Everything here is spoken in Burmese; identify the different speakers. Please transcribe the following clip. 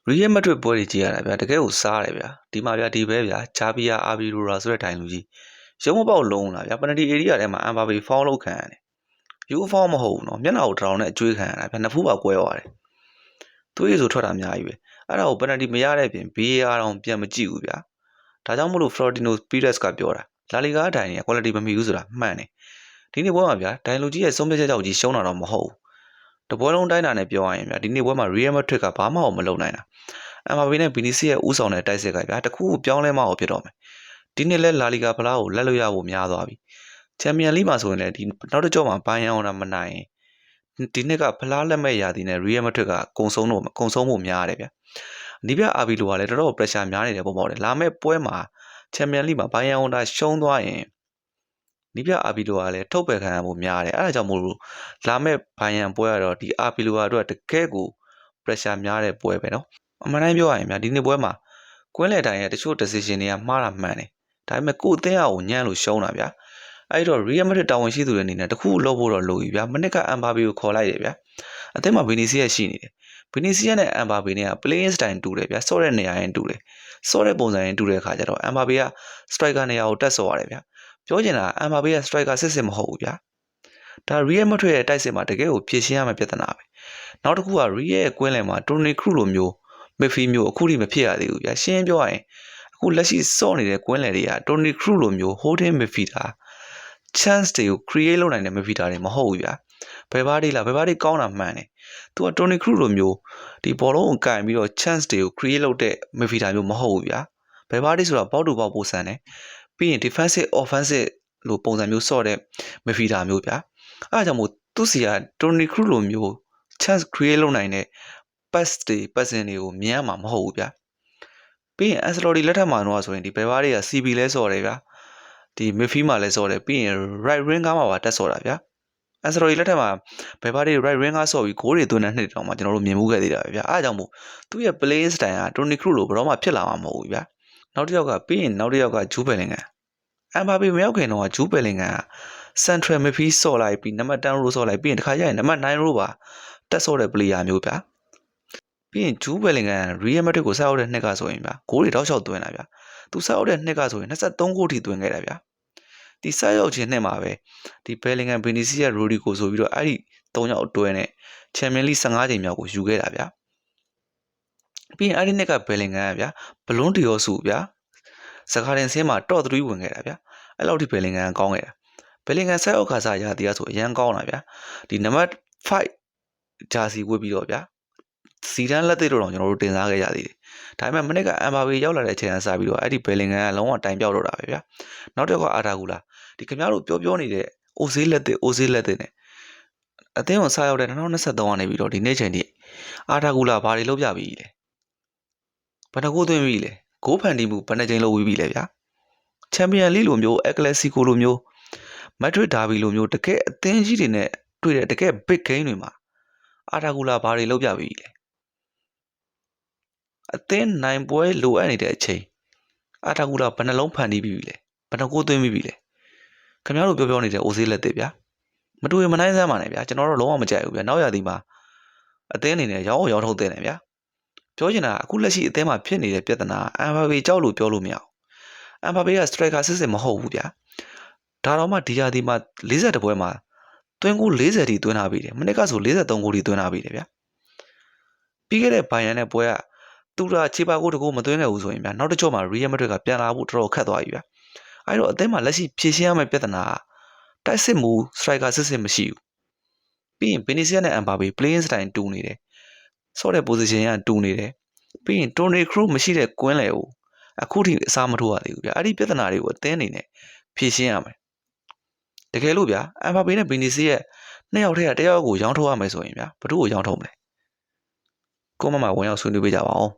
Speaker 1: Real Madrid ပွဲတွေကြည့်ရတာဗျာတကယ်ကိုစားတယ်ဗျာဒီမှာဗျာဒီပဲဗျာဂျာဘီယာအာဘီလိုရာဆိုတဲ့တိုင်လူကြီးရုံးမပေါက်လုံးလာဗျာပနတီ area ထဲမှာအမ်ဘာဘေဖောင်းလောက်ခံရတယ်ယူဖောင်းမဟုတ်ဘူးနော်မျက်နှာကိုတောင်နဲ့အကျွေးခံရတာဗျာနှစ်ဖူးပါကွဲသွားတယ်သွေးဆိုထွက်တာအများကြီးပဲအဲ့ဒါကိုပနတီမရတဲ့ပြင် VAR တောင်ပြန်မကြည့်ဘူးဗျာဒါကြောင့်မို့လို့ Florentino Perez ကပြောတာလာလီဂါအတိုင်တွေက quality မမီဘူးဆိုတာမှန်တယ်ဒီနေ့ပွဲမှာဗျာတိုင်လူကြီးရဲ့ဆုံးဖြတ်ချက်ကြောင့်ကြီးရှုံးတာတော့မဟုတ်ဘူးတပွဲလုံးတိုင်းတာနဲ့ပြောရရင်ဗျာဒီနေ့ပွဲမှာ Real Madrid ကဘာမှမလုပ်နိုင်တာအမ်ဘာဘေနဲ့ဗီနီစီရဲ့ဦးဆောင်တဲ့တိုက်စစ်ကဗျာတခုပြောင်းလဲမအောင်ဖြစ်တော့မယ်ဒီနေ့လဲလာလီဂါဖလားကိုလက်လွတ်ရဖို့များသွားပြီချန်ပီယံလိမှာဆိုရင်လည်းဒီနောက်တစ်ကြောမှာဘိုင်းအောင်တာမနိုင်ဒီနှစ်ကဖလားလက်မဲ့ရာသီနဲ့ Real Madrid ကကုံဆုံးဖို့များတယ်ဗျာဒီပြအာဘီလိုကလည်းတော်တော် pressure များနေတဲ့ပုံပေါ့တယ်လာမဲ့ပွဲမှာချန်ပီယံလိမှာဘိုင်းအောင်တာရှုံးသွားရင်ဒီပြအာဘီလိုကလည်းထုတ်ပယ်ခံရဖို့များတယ်အဲ့ဒါကြောင့်မို့လို့လာမဲ့ဘိုင်းယံပွဲကတော့ဒီအာဘီလိုကတော့တကယ်ကို pressure များတဲ့ပွဲပဲနော်အမှန်တိုင်းပြောရရင်ဗျာဒီနေ့ပွဲမှာကွင်းလေတိုင်းရဲ့တချို့ decision တွေကမှားတာမှန်တယ်ဒါပေမဲ့ကိုယ်အသင်းအောင်ညံ့လို့ရှုံးတာဗျာအဲ့တော့ Real Madrid တာဝန်ရှိသူတွေအနေနဲ့တခုလုပ်ဖို့တော့လိုပြီဗျာမနစ်ကအမ်ဘာဘေကိုခေါ်လိုက်တယ်ဗျာအသင်းမှာဗီနီစီယာရှိနေတယ်ဗီနီစီယာနဲ့အမ်ဘာဘေနဲ့က playing style တူတယ်ဗျာဆော့တဲ့နေရာရင်တူတယ်ဆော့တဲ့ပုံစံရင်တူတဲ့အခါကျတော့အမ်ဘာဘေက striker နေရာကိုတက်ဆော့ရတယ်ဗျာပြောချင်တာအမ်ဘာဘေက striker စစ်မဟုတ်ဘူးဗျာဒါ Real Madrid ရဲ့တိုက်စစ်မှာတကယ်ကိုဖြည့်ရှင်းရမယ့်ပြဿနာပဲနောက်တစ်ခုက Real ရဲ့ကွင်းလယ်မှာ Toni Kroos လိုမျိုးမက်ဖီမျိုးအခုထိမဖြစ်ရသေးဘူးဗျာရှင်းပြောရရင်အခုလက်ရှိစော့နေတဲ့ကွင်းလယ်တွေက Toni Kroos လိုမျိုး holding midfielder chance တွေကို create လုပ်နိုင်တဲ့ midfielder တွေမဟုတ်ဘူးဗျာဘယ်ဘားတွေကောင်းတာမှန်တယ်သူက Toni Kroos လိုမျိုးဒီဘောလုံးကိုကင်ပြီးတော့ chance တွေကို create လုပ်တဲ့ midfielder မျိုးမဟုတ်ဘူးဗျာဘယ်ဘားတွေဆိုတာပေါက်တူပေါက်ပို့ဆန်တယ်ပြီးရင် defensive offensive လိုပုံစံမျိုးစော့တဲ့ midfielder မျိုးဗျာအဲဒါကြောင့်မို့သူစီက Toni Kroos လိုမျိုး chance create လုပ်နိုင်တဲ့ pass တွေကိုမြင်ရမှာမဟုတ်ဘူးဗျာပြီးရင် Ancelotti လက်ထက်မှာတော့ဆိုရင်ဒီဘယ်ဘားတွေက CB လဲစော်တယ်ဗျာဒီ midfield မှာလဲစော်တယ်ပြီးရင် right wing ကားမှာပါတက်စော်တာဗျာ Ancelotti လက်ထက်မှာဘယ်ဘားတွေ right wing ကားစော်ပြီးဂိုးတွေသွင်းတဲ့နှစ်တောင်မှကျွန်တော်တို့မြင်မှုခဲ့သေးတာပဲဗျာအားကြောင့်မို့သူ့ရဲ့ playing style က Toni Kroos လိုဘယ်တော့မှဖြစ်လာမှာမဟုတ်ဘူးဗျာနောက်တစ်ယောက်ကဂျူးဘယ်လင်ဂမ်အမ်ဘာဘေမရောက်ခင်တော့ဂျူးဘယ်လင်ဂမ်က central midfield စော်လိုက်ပြီးနံပါတ်10 row စော်လိုက်ပြီးရင်တခါကျရင်နံပါတ်9 row ပါတက်စော်တဲ့ player မျိုးဗျာပြီးရင်ဂျူးဘယ်လင်ဂမ် Real Madrid ကိုဆက်ရောက်တဲ့နှစ်ကဆိုရင်ဗျာဂိုးတွေတောက်လျှောက်သွင်းတာဗျာသူဆက်ရောက်တဲ့နှစ်ကဆိုရင်23ဂိုးထိသွင်းခဲ့တာဗျာဒီဆက်ရောက်ခြင်းနှစ်မှာပဲဒီဘယ်လင်ဂမ်ဗီနီစီယာရိုဒီကိုဆိုပြီးတော့အဲ့ဒီ3ယောက်အတွဲနဲ့ချန်ပီယံလိ15ချိန်မြောက်ကိုယူခဲ့တာဗျာပြီးရင်အဲ့ဒီနှစ်ကဘယ်လင်ဂမ်ဗျာဘလွန်းတီယောစုဗျာစကားတင်ဆင်းမှာ top 3ဝင်ခဲ့တာဗျာအဲ့လောက်ထိဘယ်လင်ဂမ်ကောင်းခဲ့တာဘယ်လင်ဂမ်ဆက်ရောက်ခါစားရသည်ဆိုအရန်ကောင်းတာဗျာဒီနံပါတ်5ဂျာစီဝတ်ပြီးတော့ဗျာစီဒန်လက်သေးတော့ကျွန်တော်တို့တင်စားခဲ့ရသေးတယ်ဒါပေမဲ့မနစ်ကအမ်ဘာဘေရောက်လာတဲ့အချိန်ကစပြီးတော့အဲ့ဒီဘယ်လင်ဂမ်ကလုံးဝတိုင်ပြောက်တော့တာပဲဗျာနောက်တစ်ခါအာတာဂူလာဒီခင်ဗျားတို့ပြောနေတဲ့အိုဈေးလက်သေးနဲ့အသင်းကိုစားရောက်တဲ့2023ကနေပြီးတော့ဒီနေ့ချိန်ထိအာတာဂူလာဘာတွေလုပ်ပြပြီလဲဘယ်နှကိုသွင်းပြီလဲဂိုးဖန်တီးမှုဘယ်နှချိန်လုပ်ပြီးပြီလဲဗျာချန်ပီယံလိလိုမျိုးအက်ကလက်စီကိုလိုမျိုးမက်ဒရစ်ဒါဘီလိုမျိုးတကယ်အသင်းကြီးတွေနဲ့တွေ့တဲ့တကယ် big game တွေမှာအာတာဂူလာဘာတွေလုပ်ပြပြီလဲအသင်းနိုင်ပွဲလိုအပ်နေတဲ့အချိန်အာတာဂူလာဘယ်နှလုံးဖန်တီးပြီးပြီလဲဘယ်နှကိုသွင်းပြီးပြီလဲခင်ဗျားတို့ပြောနေတဲ့အိုဈေးလက်သေးဗျာမတူရင်မနိုင်စမ်းပါနဲ့ဗျာကျွန်တော်တို့လုံးဝမကြိုက်ဘူးဗျာနောက်ရာသီမှာအသင်းအနေနဲ့ရောင်းထုတ်တဲ့နေဗျာပြောချင်တာအခုလက်ရှိအသင်းမှာဖြစ်နေတဲ့ပြဿနာအမ်ဘာဘေကြောက်လို့ပြောလို့မရဘူးအမ်ဘာဘေက striker စစ်မဟုတ်ဘူးဗျာဒါတော့မှဒီရာသီမှာ40ပွဲမှာသွင်းကို40ထိသွင်းထားပြီတယ်မနစ်ကဆို43ဂိုးထိသွင်းထားပြီတယ်ဗျာပြီးခဲ့တဲ့ဘိုင်ယန်နဲ့ပွဲကသူကခြေပါကိုတကူမသွင်းခဲ့ဘူးဆိုရင်ဗျာနောက်တစ်ကြောမှာ Real Madrid ကပြန်လာဖို့တော်တော်ခက်သွားပြီဗျာအဲ့တော့အသင်းမှာလက်ရှိဖြည့်ရှင်းရမယ့်ပြဿနာကတိုက်စစ်မှု striker စစ်မရှိဘူးပြီးရင် Vinicius နဲ့ Mbappe playing style တူနေတယ်ဆော့တဲ့ position ကတူနေတယ်ပြီးရင် Toni Kroos မရှိတဲ့ကွင်းလယ်ကိုအခုထိအစားမထိုးရသေးဘူးဗျာအဲ့ဒီပြဿနာတွေကိုအသင်းအနေနဲ့ဖြည့်ရှင်းရမယ်တကယ်လို့ဗျာ Mbappe နဲ့ Vinicius ရဲ့နှစ်ယောက်ထဲကတစ်ယောက်ကိုရောင်းထုတ်ရမယ်ဆိုရင်ဗျာဘယ်သူ့ကိုရောင်းထုတ်မလဲကိုမမဝင်ရောက်ဆွေးနွေးပေးကြပါဦး